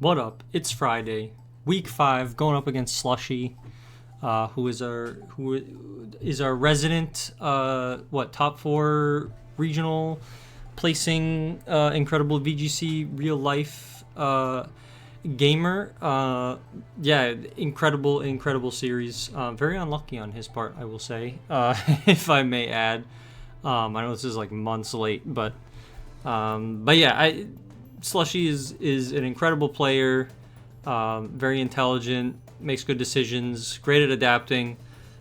What up? It's Friday, week 5, going up against Slushy, who is our resident top 4 regional placing incredible VGC real life gamer. Incredible series. Very unlucky on his part, I will say, if I may add. I know this is like months late, but yeah, Slushy is an incredible player, very intelligent, makes good decisions, great at adapting.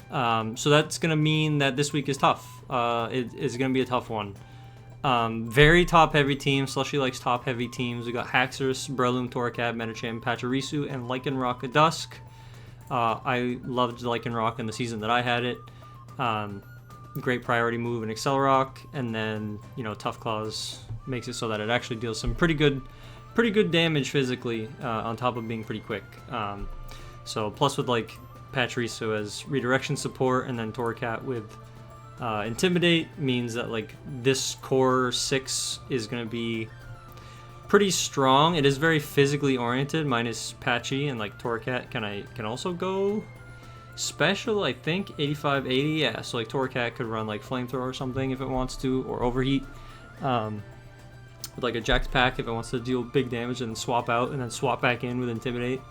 So that's going to mean that this week is tough. It is going to be a tough one. Very top-heavy team. Slushy likes top-heavy teams. We got Haxorus, Breloom, Torracat, Medicham, Pachirisu, and Lycanroc at Dusk. I loved Lycanroc in the season that I had it. Great priority move in Accelerock, and then Tough Claws makes it so that it actually deals some pretty good damage physically, on top of being pretty quick. So plus with like Pachirisu as redirection support, and then Torracat with Intimidate, means that like this core 6 is going to be pretty strong. It is very physically oriented, minus Patchy, and like Torracat can also go special, I think, 85, 80, yeah. So like Torracat could run like Flamethrower or something if it wants to, or Overheat. With like a Jacked Pack if it wants to deal big damage and swap out and then swap back in with Intimidate.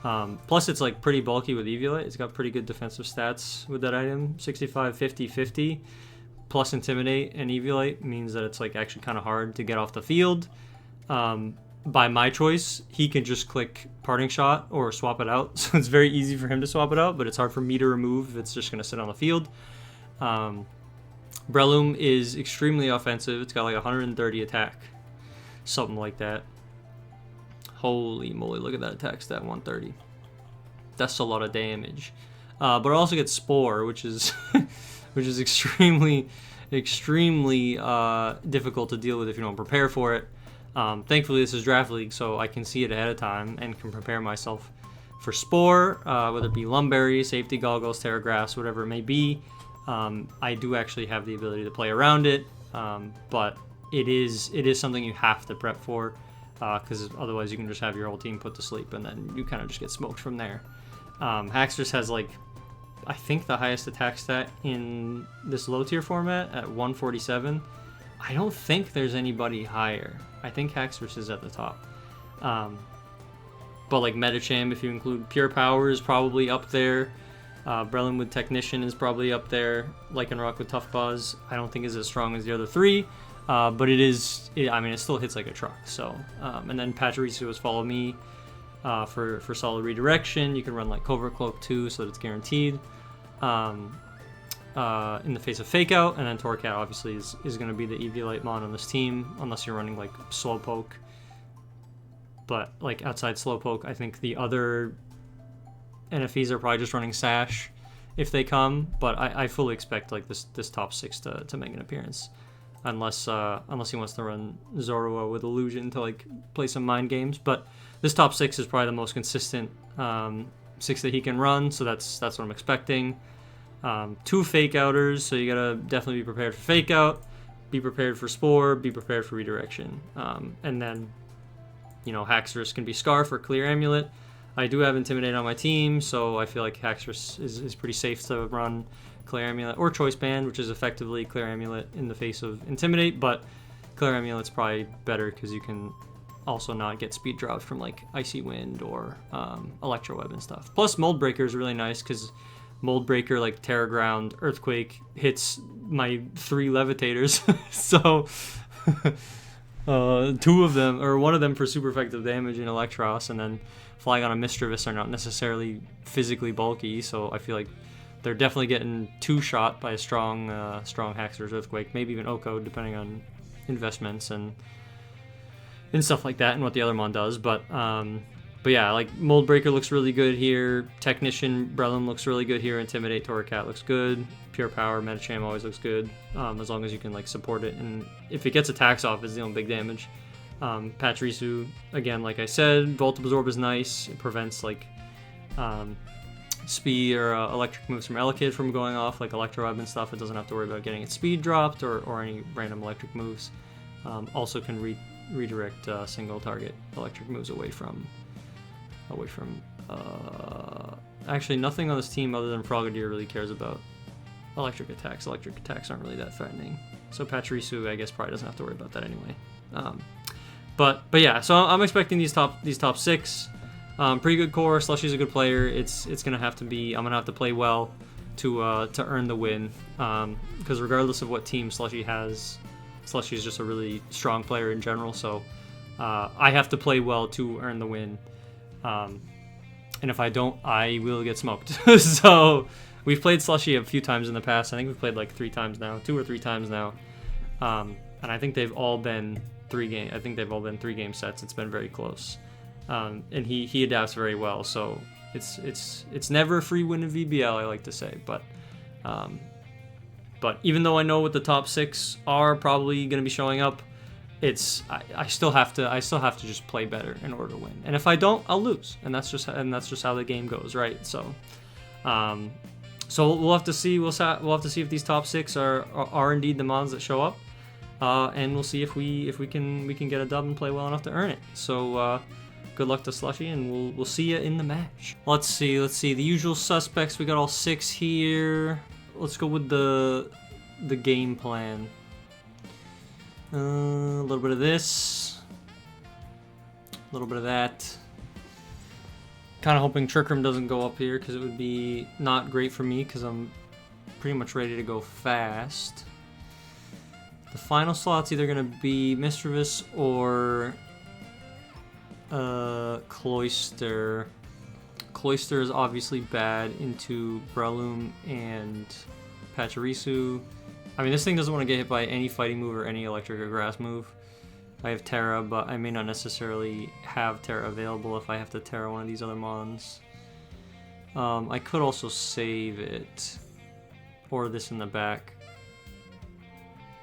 Plus it's like pretty bulky with Eviolite. It's got pretty good defensive stats with that item. 65, 50, 50 plus Intimidate and Eviolite means that it's like actually kind of hard to get off the field. By my choice, he can just click Parting Shot or swap it out. So it's very easy for him to swap it out, but it's hard for me to remove if it's just going to sit on the field. Breloom is extremely offensive. It's got like 130 attack. Something like that. Holy moly, look at that attack stat, 130. That's a lot of damage. But it also gets Spore, which is extremely difficult to deal with if you don't prepare for it. Thankfully, this is Draft League, so I can see it ahead of time and can prepare myself for Spore, whether it be Lumberry, Safety Goggles, Terra Grass, whatever it may be. I do actually have the ability to play around it, but it is something you have to prep for, because otherwise you can just have your whole team put to sleep and then you kind of just get smoked from there. Haxorus has like, I think, the highest attack stat in this low tier format at 147. I don't think there's anybody higher. I think Haxorus is at the top. But like Medicham, if you include Pure Power, is probably up there. Breloom with Technician is probably up there. Lycanroc with Tough Claws, I don't think is as strong as the other three. But it still hits like a truck. So, and then Pachirisu has Follow Me for solid redirection. You can run like Covert Cloak too, so that it's guaranteed. In the face of Fake Out, and then Torracat obviously is going to be the Eviolite mon on this team, unless you're running like Slowpoke. But like outside Slowpoke, I think the other NFEs are probably just running Sash if they come. But I fully expect like this top 6 to make an appearance, unless he wants to run Zorua with Illusion to like play some mind games. But this top 6 is probably the most consistent 6 that he can run, so that's what I'm expecting. 2 Fake Outers, so you gotta definitely be prepared for Fake Out, be prepared for Spore, be prepared for Redirection. And then, Haxorus can be Scarf or Clear Amulet. I do have Intimidate on my team, so I feel like Haxorus is pretty safe to run Clear Amulet or Choice Band, which is effectively Clear Amulet in the face of Intimidate, but Clear Amulet's probably better because you can also not get speed dropped from like Icy Wind or Electro Web and stuff. Plus Mold Breaker is really nice because Mold Breaker, like Terra Ground, Earthquake, hits my 3 Levitators. So 2 of them, or 1 of them for super effective damage in Electros, and then Flygon and Mischievous are not necessarily physically bulky, so I feel like they're definitely getting 2 shot by a strong Haxorus Earthquake, maybe even Oko, depending on investments and stuff like that and what the other mon does. But yeah, like Mold Breaker looks really good here. Technician, Breloom looks really good here. Intimidate, Torracat looks good. Pure Power, Medicham always looks good, as long as you can like support it. And if it gets attacks off, it's dealing big damage. Pachirisu, again, like I said, Volt Absorb is nice. It prevents like speed or electric moves from Elekid from going off, like Electro Web and stuff. It doesn't have to worry about getting its speed dropped or any random electric moves. Also can redirect single target electric moves away from away from... actually, nothing on this team other than Frogadier really cares about electric attacks. Electric attacks aren't really that threatening. So Pachirisu, I guess, probably doesn't have to worry about that anyway. But yeah, so I'm expecting these top 6. Pretty good core. Slushy's a good player. It's gonna have to be... I'm gonna have to play well to earn the win. Because regardless of what team Slushy has, Slushy is just a really strong player in general. So I have to play well to earn the win. And if I don't, I will get smoked. So we've played Slushy a few times in the past. I think we've played like 3 times now, 2 or 3 times now. And I think they've all been 3 game sets. It's been very close. And he adapts very well. So it's never a free win in VBL, I like to say. But even though I know what the top 6 are probably going to be showing up, I still have to just play better in order to win. And if I don't, I'll lose. And that's just how the game goes, right? So we'll have to see. We'll have to see if these top 6 are indeed the mons that show up. And we'll see if we can get a dub and play well enough to earn it. So good luck to Slushy, and we'll see you in the match. Let's see the usual suspects. We got all 6 here. Let's go with the game plan. A little bit of this, a little bit of that. Kind of hoping Trick Room doesn't go up here because it would be not great for me because I'm pretty much ready to go fast. The final slot's either going to be Mischievous or Cloyster. Cloyster is obviously bad into Breloom and Pachirisu. I mean, this thing doesn't want to get hit by any fighting move or any electric or grass move. I have Terra, but I may not necessarily have Terra available if I have to Terra one of these other mons. I could also save it, or this in the back.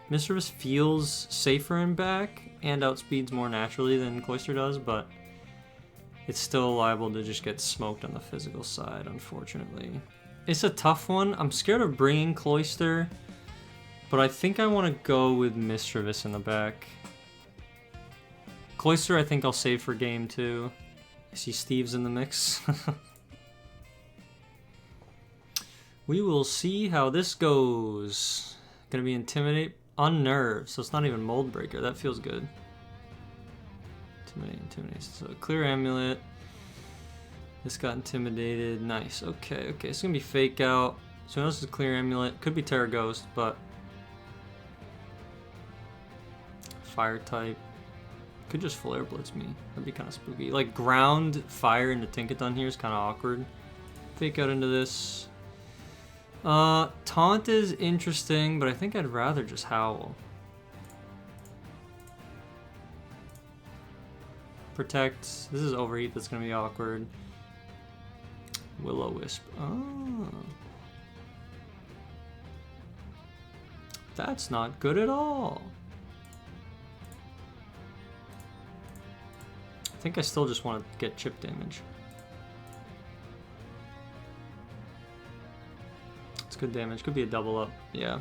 Mischievous feels safer in back and outspeeds more naturally than Cloyster does, but it's still liable to just get smoked on the physical side, unfortunately. It's a tough one. I'm scared of bringing Cloyster, but I think I want to go with Mischievous in the back. Cloyster I think I'll save for game 2. I see Steve's in the mix. We will see how this goes. Gonna be Intimidate, Unnerve, so it's not even Mold Breaker. That feels good. Intimidate. So Clear Amulet. This got intimidated. Nice. Okay. It's gonna be Fake Out. So this is Clear Amulet. Could be Terra Ghost, but Fire type. Could just Flare Blitz me. That'd be kind of spooky. Like ground fire into Tinkaton here is kind of awkward. Fake Out into this. Taunt is interesting, but I think I'd rather just Howl. Protect. This is Overheat. That's gonna be awkward. Will-O-Wisp. Oh. That's not good at all. I think I still just want to get chip damage. It's good damage. Could be a double up. Yeah.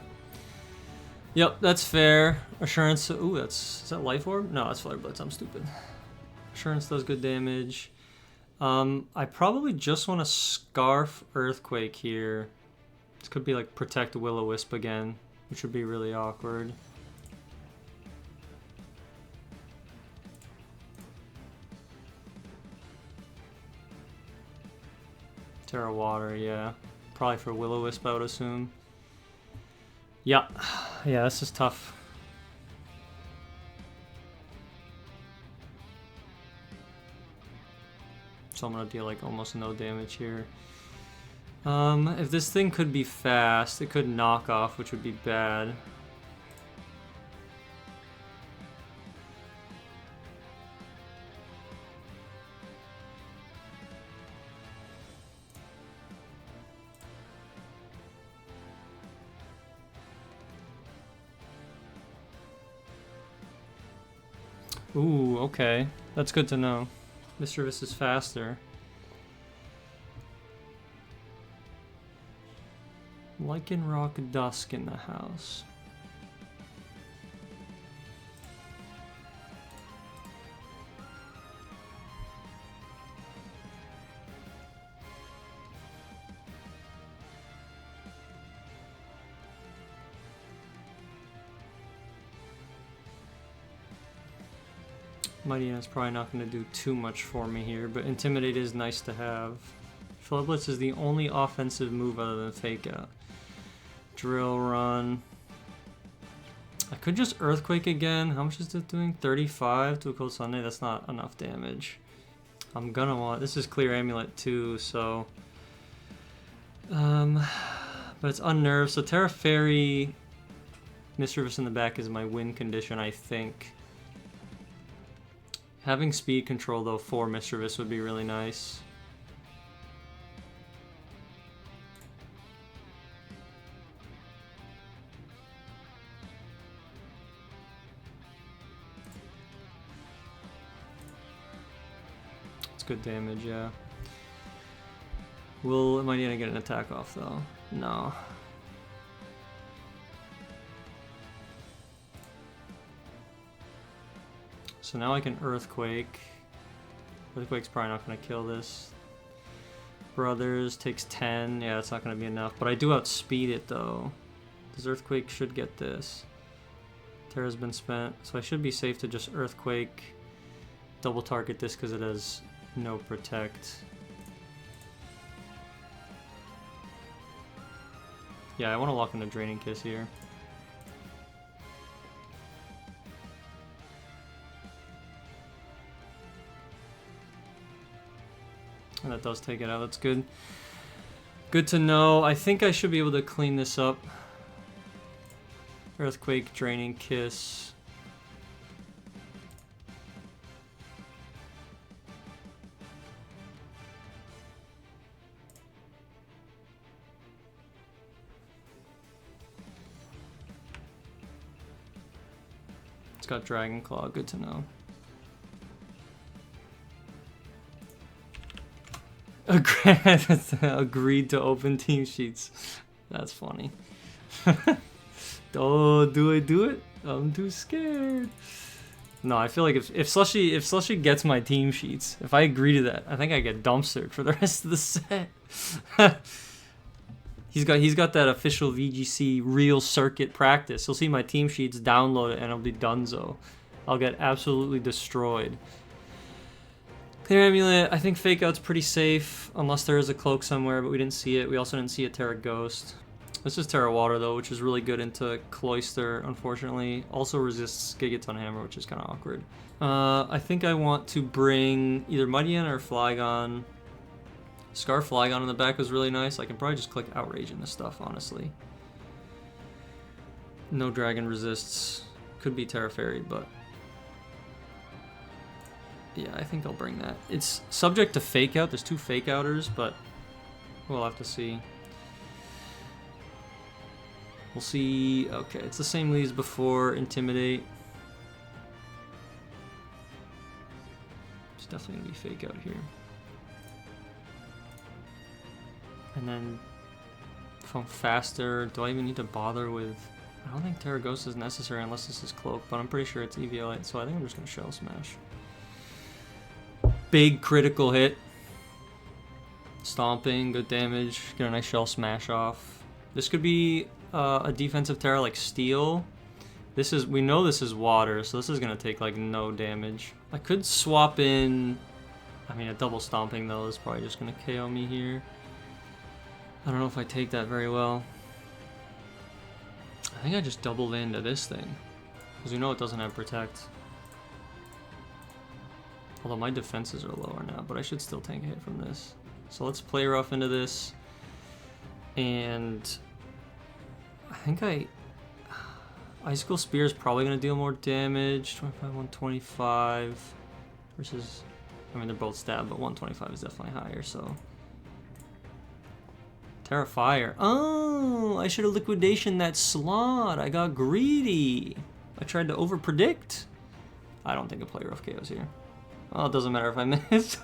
Yep, that's fair. Assurance. Ooh, is that Life Orb? No, that's Flare Blitz. I'm stupid. Assurance does good damage. I probably just want to Scarf Earthquake here. This could be like Protect Will-O-Wisp again, which would be really awkward. Terra Water, yeah. Probably for Will-O-Wisp, I would assume. Yeah, this is tough. So I'm gonna deal like almost no damage here. If this thing could be fast, it could knock off, which would be bad. Ooh, okay. That's good to know. Mischievous is faster. Lycanroc Dusk in the house. Mighty is probably not going to do too much for me here, but Intimidate is nice to have. Flood Blitz is the only offensive move other than Fake Out. Drill Run. I could just Earthquake again. How much is it doing? 35 to a Cold Sunday? That's not enough damage. I'm gonna want... This is Clear Amulet too, so... but it's Unnerved, so Terra Fairy... Mischievous in the back is my win condition, I think. Having speed control, though, for Mischievous would be really nice. It's good damage, yeah. Am I gonna get an attack off, though? No. So now I can Earthquake. Earthquake's probably not going to kill this. Brothers takes 10. Yeah, that's not going to be enough. But I do outspeed it, though. This Earthquake should get this. Terra's been spent. So I should be safe to just Earthquake. Double target this because it has no Protect. Yeah, I want to lock in a Draining Kiss here. And that does take it out. That's good. Good to know. I think I should be able to clean this up. Earthquake, Draining Kiss. It's got Dragon Claw. Good to know. Agreed to open team sheets. That's funny. Oh, do I do it? I'm too scared. No, I feel like if Slushy gets my team sheets, if I agree to that, I think I get dumpstered for the rest of the set. He's got that official VGC real circuit practice. He'll see my team sheets, download it, and it'll be donezo. I'll get absolutely destroyed. Clear Amulet, I think Fake Out's pretty safe, unless there is a cloak somewhere, but we didn't see it. We also didn't see a Terra Ghost. This is Terra Water, though, which is really good into Cloister, unfortunately. Also resists Gigaton Hammer, which is kind of awkward. I think I want to bring either Mighty or Flygon. Scar Flygon in the back was really nice. I can probably just click Outrage in this stuff, honestly. No Dragon resists. Could be Terra Fairy, but... yeah, I think I'll bring that. It's subject to Fake Out. There's two Fake Outers, but we'll have to see. We'll see. Okay, it's the same leads before. Intimidate. It's definitely going to be Fake Out here. And then if I'm faster, do I even need to bother with... I don't think Terra Ghost is necessary unless this is Cloak, but I'm pretty sure it's EVL-8, so I think I'm just going to Shell Smash. Big critical hit. Stomping, good damage. Get a nice Shell Smash off. This could be a defensive Terra like Steel. We know this is water, so this is gonna take like no damage. I could swap in. I mean, a double stomping though is probably just gonna KO me here. I don't know if I take that very well. I think I just doubled into this thing because we know it doesn't have Protect. Although my defenses are lower now, but I should still take a hit from this. So let's play rough into this. And I think Icicle Spear is probably going to deal more damage. 25, 125 versus... I mean, they're both stab, but 125 is definitely higher, so... Terra Fire. Oh, I should have Liquidation that slot. I got greedy. I tried to over-predict. I don't think a play rough KOs here. Oh, it doesn't matter if I miss.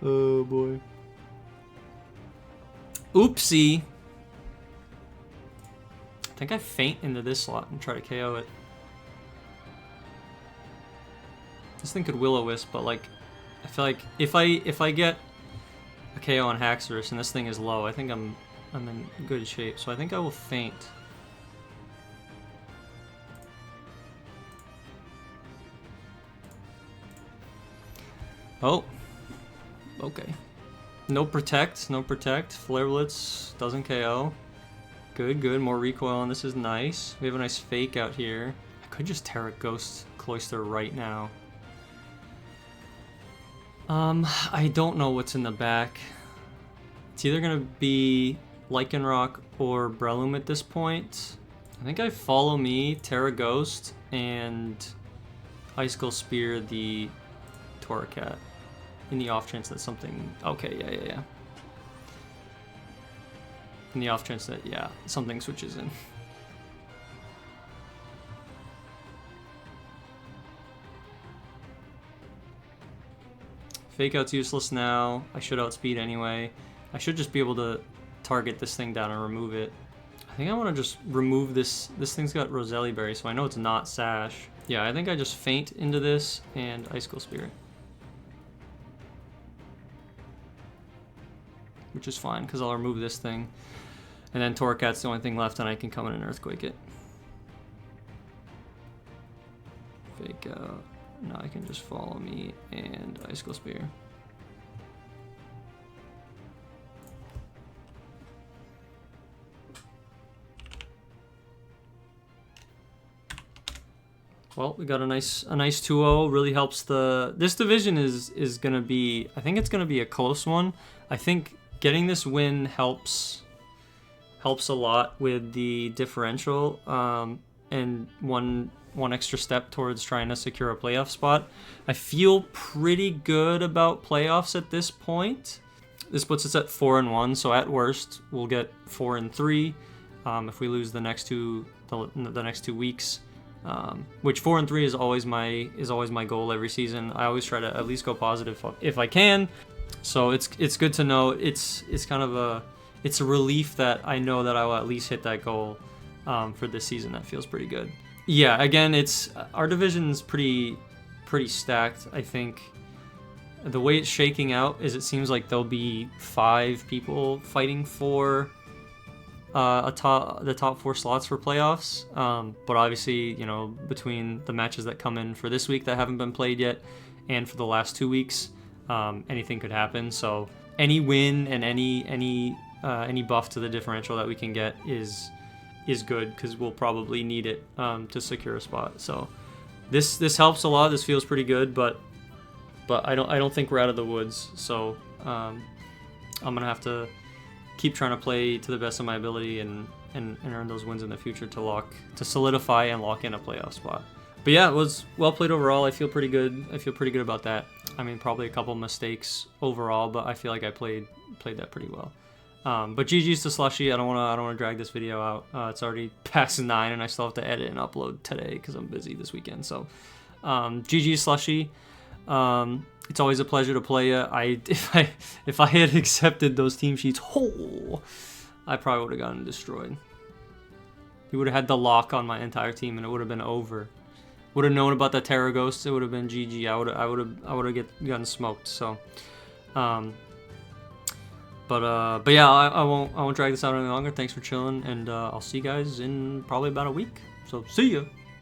Oh, boy. Oopsie. I think I feint into this slot and try to KO it. This thing could Will-O-Wisp, but like, I feel like if I get a KO on Haxorus and this thing is low, I think I'm in good shape. So I think I will feint. Oh, okay. No protect, no protect. Flare Blitz doesn't KO. Good, good. More recoil on this is nice. We have a nice fake out here. I could just Terra Ghost Cloister right now. I don't know what's in the back. It's either gonna be Lycanroc or Breloom at this point. I think I follow me, Terra Ghost, and Icicle Spear the Torracat. In the off chance that something... Okay, yeah. In the off chance that, yeah, something switches in. Fake Out's useless now. I should outspeed anyway. I should just be able to target this thing down and remove it. I think I want to just remove this. This thing's got Roselli Berry, so I know it's not Sash. Yeah, I think I just feint into this and Icicle Spear. Which is fine, because I'll remove this thing. And then Torracat's the only thing left, and I can come in and Earthquake it. Fake Out. Now I can just follow me and Icicle Spear. Well, we got a nice 2-0. Really helps the... This division is gonna be... I think it's gonna be a close one. I think getting this win helps a lot with the differential, and one extra step towards trying to secure a playoff spot. I feel pretty good about playoffs at this point. This puts us at 4-1, so at worst we'll get 4-3 if we lose the next two weeks. Which 4-3 is always my goal every season. I always try to at least go positive if I can. So it's good to know. It's kind of a relief that I know that I will at least hit that goal for this season. That feels pretty good. Yeah, again, our division's pretty stacked. I think the way it's shaking out is it seems like there'll be 5 people fighting for the top 4 slots for playoffs. But obviously, you know, between the matches that come in for this week that haven't been played yet, and for the last 2 weeks, anything could happen. So any win and any buff to the differential that we can get is good, because we'll probably need it to secure a spot. So this helps a lot. This feels pretty good, but I don't think we're out of the woods. So I'm gonna have to keep trying to play to the best of my ability and earn those wins in the future to solidify and lock in a playoff spot. But yeah, it was well played overall. I feel pretty good. I feel pretty good about that. I mean, probably a couple mistakes overall, but I feel like I played that pretty well. But GG's to Slushy. I don't wanna drag this video out. It's already past 9, and I still have to edit and upload today because I'm busy this weekend. So, GG's Slushy. It's always a pleasure to play you. If I had accepted those team sheets, I probably would have gotten destroyed. He would have had the lock on my entire team, and it would have been over. Would have known about the Terra Ghost, it would have been GG. I would have gotten smoked. So, but yeah, I won't drag this out any longer. Thanks for chilling, and I'll see you guys in probably about a week. So see ya.